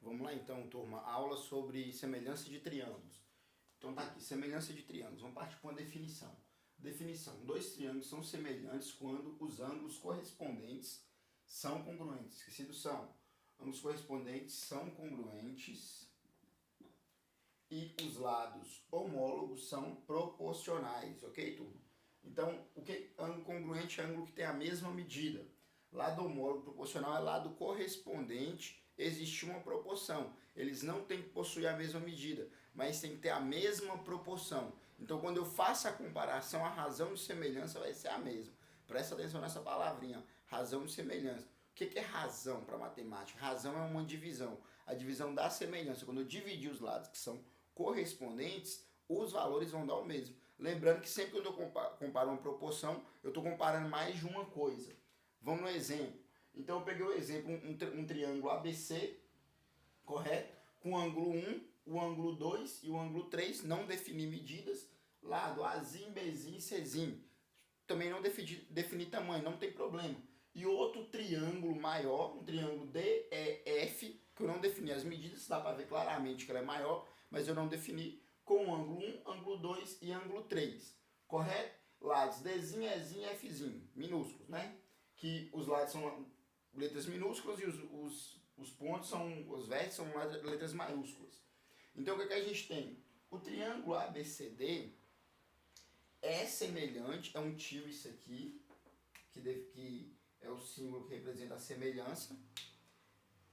Vamos lá então, turma, aula sobre semelhança de triângulos. Então tá aqui, semelhança de triângulos. Vamos partir para uma definição. Definição: dois triângulos são semelhantes quando os ângulos correspondentes são congruentes. Esquecido são. Ângulos correspondentes são congruentes e os lados homólogos são proporcionais, ok, turma? Então, o que ângulo congruente é ângulo que tem a mesma medida. Lado homólogo proporcional é lado correspondente, existe uma proporção. Eles não têm que possuir a mesma medida, mas tem que ter a mesma proporção. Então, quando eu faço a comparação, a razão de semelhança vai ser a mesma. Presta atenção nessa palavrinha, razão de semelhança. O que é razão para matemática? Razão é uma divisão. A divisão da semelhança. Quando eu dividir os lados que são correspondentes, os valores vão dar o mesmo. Lembrando que sempre quando eu comparo uma proporção, eu estou comparando mais de uma coisa. Vamos no exemplo. Então eu peguei o exemplo, um triângulo ABC, correto? Com o ângulo 1, o ângulo 2 e o ângulo 3, não defini medidas. Lado Azinho, Bzinho, Czinho. Também não defini tamanho, não tem problema. E outro triângulo maior, um triângulo DEF, que eu não defini as medidas, dá para ver claramente que ela é maior, mas eu não defini, com o ângulo 1, ângulo 2 e ângulo 3. Correto? Lados Dzinho, Ezinho e Fzinho, minúsculos, né? Que os lados são letras minúsculas e os pontos são, os vértices são letras maiúsculas. Então o que a gente tem? O triângulo ABCD é semelhante, é um tio isso aqui, que é o símbolo que representa a semelhança,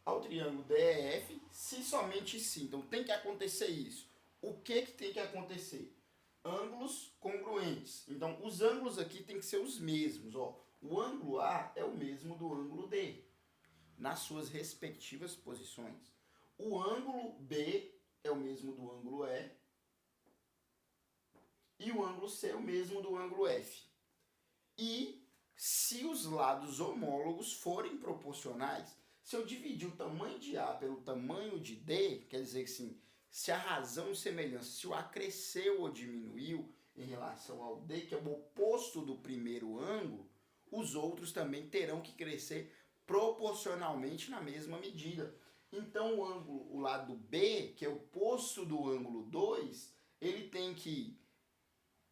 ao triângulo DEF, se somente se. Então tem que acontecer isso. O que tem que acontecer? Ângulos congruentes. Então os ângulos aqui tem que ser os mesmos, ó. O ângulo A é o mesmo do ângulo D, nas suas respectivas posições. O ângulo B é o mesmo do ângulo E. E o ângulo C é o mesmo do ângulo F. E se os lados homólogos forem proporcionais, se eu dividir o tamanho de A pelo tamanho de D, quer dizer que sim, se a razão de semelhança, se o A cresceu ou diminuiu em relação ao D, que é o oposto do primeiro ângulo, os outros também terão que crescer proporcionalmente na mesma medida. Então o lado B, que é o oposto do ângulo 2, ele tem que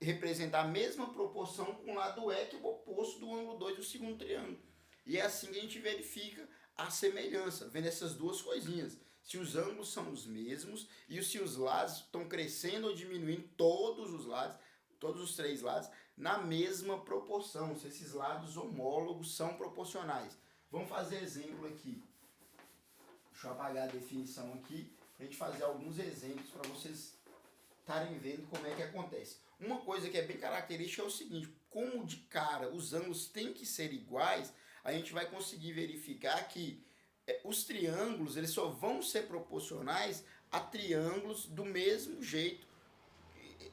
representar a mesma proporção com o lado E, que é o oposto do ângulo 2 do segundo triângulo. E é assim que a gente verifica a semelhança, vendo essas duas coisinhas. Se os ângulos são os mesmos e se os lados estão crescendo ou diminuindo, todos os lados, todos os três lados, na mesma proporção, se esses lados homólogos são proporcionais. Vamos fazer exemplo aqui. Deixa eu apagar a definição aqui, para a gente fazer alguns exemplos para vocês estarem vendo como é que acontece. Uma coisa que é bem característica é o seguinte: como de cara os ângulos têm que ser iguais, a gente vai conseguir verificar que os triângulos eles só vão ser proporcionais a triângulos do mesmo jeito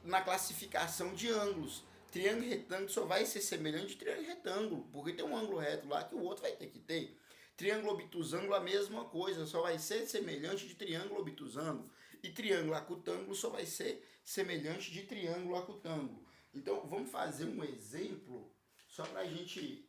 na classificação de ângulos. Triângulo retângulo só vai ser semelhante de triângulo retângulo, porque tem um ângulo reto lá que o outro vai ter que ter. Triângulo obtusângulo a mesma coisa, só vai ser semelhante de triângulo obtusângulo. E triângulo acutângulo só vai ser semelhante de triângulo acutângulo. Então vamos fazer um exemplo só para a gente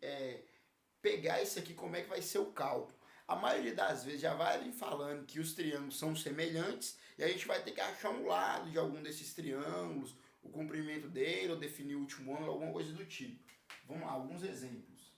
pegar isso aqui, como é que vai ser o cálculo. A maioria das vezes já vai falando que os triângulos são semelhantes e a gente vai ter que achar um lado de algum desses triângulos, o comprimento dele, ou definir o último ângulo, alguma coisa do tipo. Vamos lá, alguns exemplos.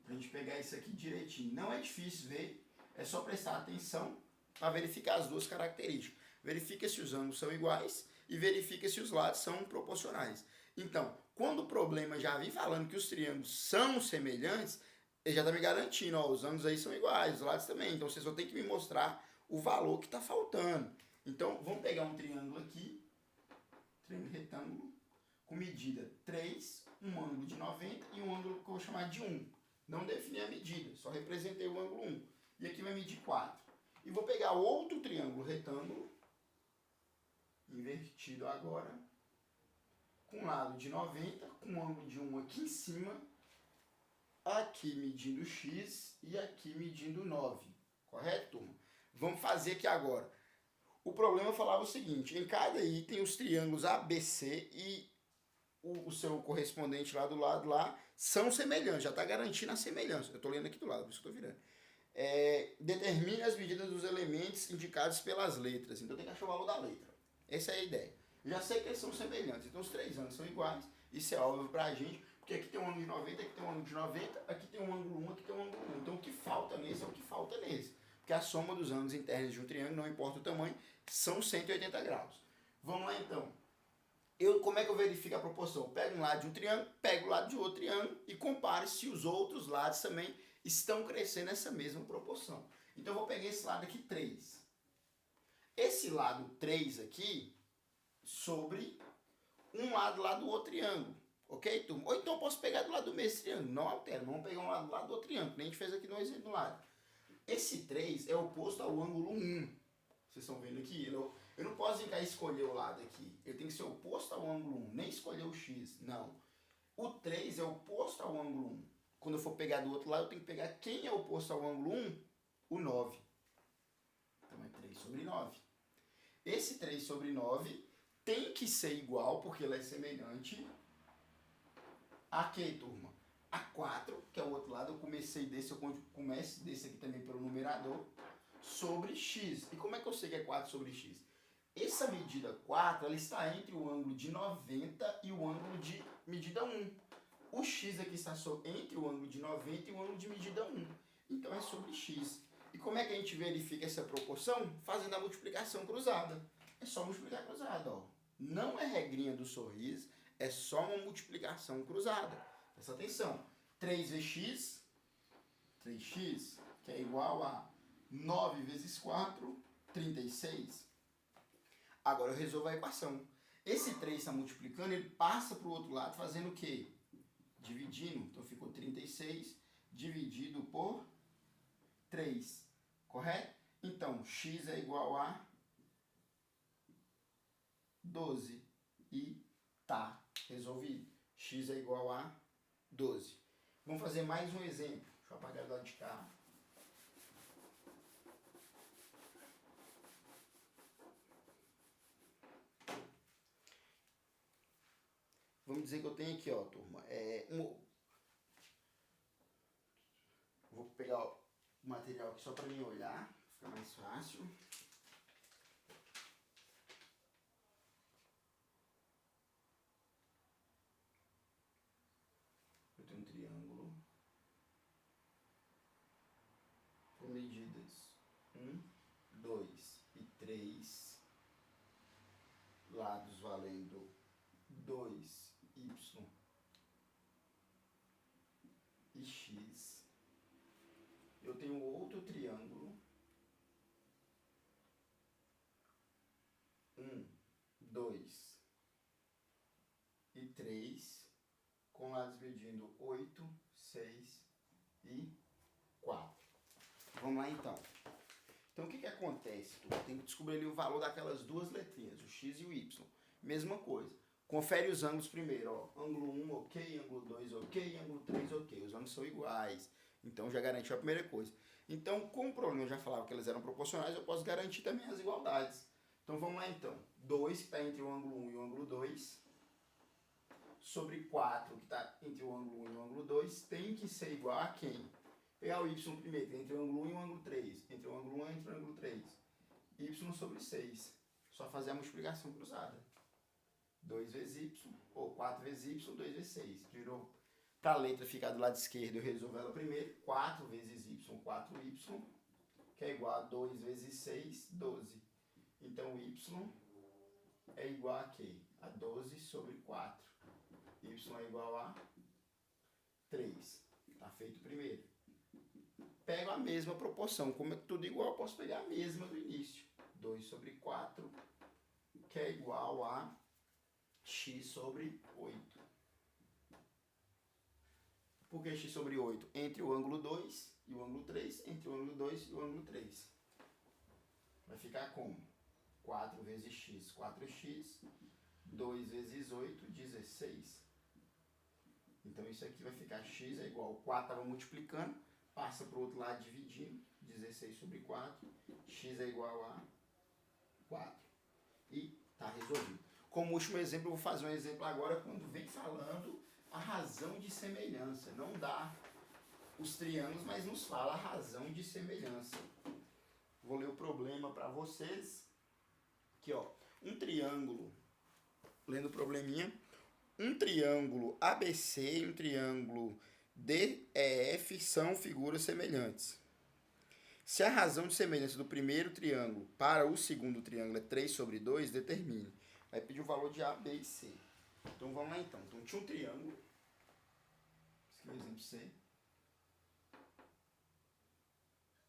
Para a gente pegar isso aqui direitinho. Não é difícil ver, é só prestar atenção para verificar as duas características. Verifica se os ângulos são iguais e verifica se os lados são proporcionais. Então, quando o problema já vem falando que os triângulos são semelhantes, ele já está me garantindo, ó, os ângulos aí são iguais, os lados também. Então você só tem que me mostrar o valor que está faltando. Então vamos pegar um triângulo aqui, triângulo retângulo, com medida 3, um ângulo de 90 e um ângulo que eu vou chamar de 1. Não defini a medida, só representei o ângulo 1. E aqui vai medir 4. E vou pegar outro triângulo retângulo, invertido agora, com lado de 90, com um ângulo de 1 aqui em cima, aqui medindo x e aqui medindo 9. Correto, turma? Vamos fazer aqui agora. O problema eu falava o seguinte: em cada item os triângulos ABC e o seu correspondente lá do lado lá são semelhantes, já está garantindo a semelhança. Eu estou lendo aqui do lado, por isso que eu estou virando. Determine as medidas dos elementos indicados pelas letras. Então tem que achar o valor da letra. Essa é a ideia. Já sei que eles são semelhantes, então os três ângulos são iguais. Isso é óbvio pra gente, porque aqui tem um ângulo de 90, aqui tem um ângulo de 90, aqui tem um ângulo 1, aqui tem um ângulo 1. Então o que falta nesse é o que falta nesse. Porque a soma dos ângulos internos de um triângulo, não importa o tamanho, são 180 graus. Vamos lá então. Como é que eu verifico a proporção? Eu pego um lado de um triângulo, pego o lado de outro triângulo e comparo se os outros lados também estão crescendo nessa mesma proporção. Então eu vou pegar esse lado aqui 3. Esse lado 3 aqui sobre um lado lá do outro triângulo. Ok, turma? Ou então eu posso pegar do lado do mesmo triângulo. Não altera, vamos pegar um lado do lado do outro triângulo, que nem a gente fez aqui no exemplo do lado. Esse 3 é oposto ao ângulo 1. Vocês estão vendo aqui? Eu não posso vir cá escolher o lado aqui. Ele tem que ser oposto ao ângulo 1, nem escolher o x. Não. O 3 é oposto ao ângulo 1. Quando eu for pegar do outro lado, eu tenho que pegar quem é oposto ao ângulo 1? O 9. Então é 3 sobre 9. Esse 3 sobre 9 tem que ser igual, porque ele é semelhante a quê, turma? A 4, que é o outro lado. Eu começo desse aqui também pelo numerador, sobre x. E como é que eu sei que é 4 sobre x? Essa medida 4, ela está entre o ângulo de 90 e o ângulo de medida 1. O x aqui está entre o ângulo de 90 e o ângulo de medida 1. Então é sobre x. E como é que a gente verifica essa proporção? Fazendo a multiplicação cruzada. É só multiplicar cruzada, ó. Não é regrinha do sorriso, é só uma multiplicação cruzada. Presta atenção. 3 vezes x, 3x, que é igual a 9 vezes 4, 36. Agora eu resolvo a equação. Esse 3 está multiplicando, ele passa para o outro lado fazendo o quê? Dividindo. Então ficou 36 dividido por 3. Correto? Então, x é igual a 12. E tá resolvido. X é igual a 12. Vamos fazer mais um exemplo. Deixa eu apagar do lado de cá. Vamos dizer que eu tenho aqui, ó, turma. Vou pegar o material aqui só para mim olhar, fica mais fácil. Eu tenho um triângulo com medidas 1, 2 e 3, lados valendo 2y e x. Eu tenho outro triângulo, 1, 2 e 3, com lados medindo 8, 6 e 4. Vamos lá então. Então o que acontece? Tu tem que descobrir ali o valor daquelas duas letrinhas, o x e o y. Mesma coisa. Confere os ângulos primeiro, ó. Ângulo 1, ok. Ângulo 2, ok. Ângulo 3, ok. Os ângulos são iguais. Então já garantiu a primeira coisa. Então, como o problema eu já falava que elas eram proporcionais, eu posso garantir também as igualdades. Então vamos lá então. 2, que está entre o ângulo 1 e o ângulo 2, sobre 4, que está entre o ângulo 1 e o ângulo 2, tem que ser igual a quem? Pegar o y primeiro, entre o ângulo 1 e o ângulo 3. Entre o ângulo 1 e o ângulo 3. Y sobre 6. Só fazer a multiplicação cruzada. 2 vezes y, ou 4 vezes y, 2 vezes 6. Virou. Para a letra ficar do lado esquerdo, eu resolvo ela primeiro. 4 vezes y, 4y, que é igual a 2 vezes 6, 12. Então, y é igual a quê? A 12 sobre 4. Y é igual a 3. Está feito primeiro. Pego a mesma proporção. Como é tudo igual, eu posso pegar a mesma do início. 2 sobre 4, que é igual a x sobre 8. Por que x sobre 8? Entre o ângulo 2 e o ângulo 3, entre o ângulo 2 e o ângulo 3. Vai ficar como? 4 vezes x, 4x. 2 vezes 8, 16. Então isso aqui vai ficar x é igual, 4 estava multiplicando, passa para o outro lado dividindo, 16 sobre 4, x é igual a 4. E está resolvido. Como último exemplo, eu vou fazer um exemplo agora quando vem falando a razão de semelhança. Não dá os triângulos, mas nos fala a razão de semelhança. Vou ler o problema para vocês. Aqui, ó. Um triângulo, lendo o probleminha, um triângulo ABC e um triângulo DEF são figuras semelhantes. Se a razão de semelhança do primeiro triângulo para o segundo triângulo é 3/2, determine. Vai pedir o valor de A, B e C. Então vamos lá então. Então tinha um triângulo. Escreve o exemplo C.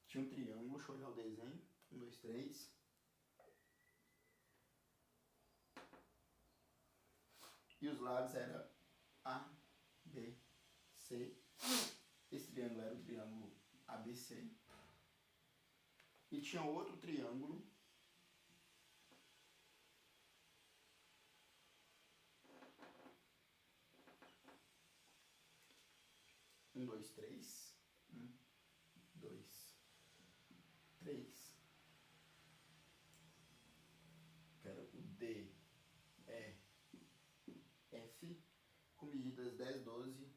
Tinha um triângulo, deixa eu olhar o desenho. 1, 2, 3. E os lados eram A, B, C. Esse triângulo era o triângulo ABC. E tinha outro triângulo. Um, dois, três. 1, 2, 3. Quero o D, E, F, com medidas 10, 12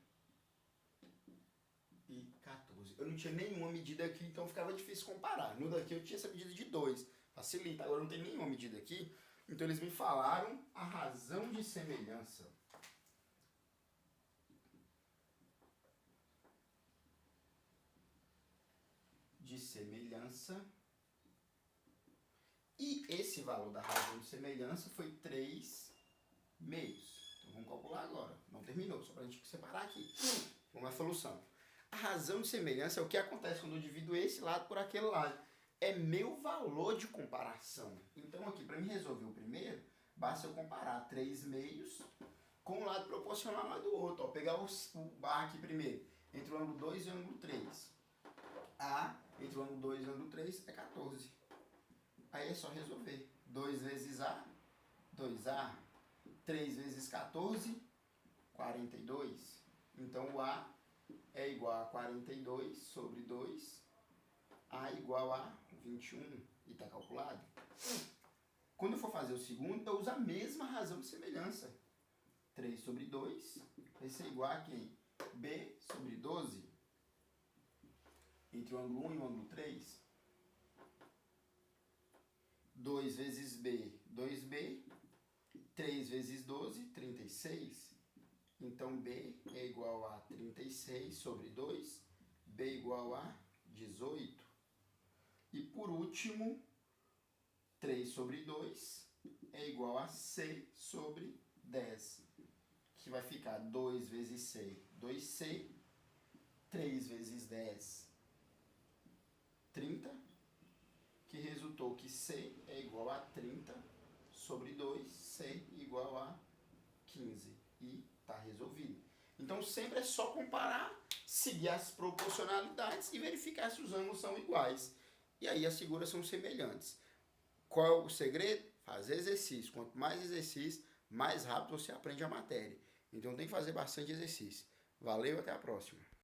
e 14. Eu não tinha nenhuma medida aqui, então ficava difícil comparar. No daqui eu tinha essa medida de 2. Facilita. Agora não tem nenhuma medida aqui. Então eles me falaram a razão de semelhança. E esse valor da razão de semelhança foi 3 meios. Então vamos calcular agora. Não terminou, só para a gente separar aqui. Vamos à solução. A razão de semelhança é o que acontece quando eu divido esse lado por aquele lado. É meu valor de comparação. Então aqui, para mim resolver o primeiro, basta eu comparar 3 meios com um lado proporcional ao lado do outro. Ó, pegar o bar aqui primeiro, entre o ângulo 2 e o ângulo 3. A entre o ângulo 2 e o ângulo 3 é 14. Aí é só resolver. 2 vezes A, 2A. 3 vezes 14, 42. Então o A é igual a 42 sobre 2. A igual a 21. E está calculado. Quando eu for fazer o segundo, eu uso a mesma razão de semelhança. 3 sobre 2 vai ser igual a quem? B sobre 12. Entre o ângulo 1 e o ângulo 3. 2 vezes B, 2B. 3 vezes 12, 36. Então B é igual a 36 sobre 2. B igual a 18. E por último, 3 sobre 2 é igual a C sobre 10. Que vai ficar 2 vezes C, 2C. 3 vezes 10, 30. Que resultou que C é igual a 30 sobre 2, C igual a 15. E está resolvido. Então sempre é só comparar, seguir as proporcionalidades e verificar se os ângulos são iguais. E aí as figuras são semelhantes. Qual é o segredo? Fazer exercício. Quanto mais exercício, mais rápido você aprende a matéria. Então tem que fazer bastante exercício. Valeu, até a próxima.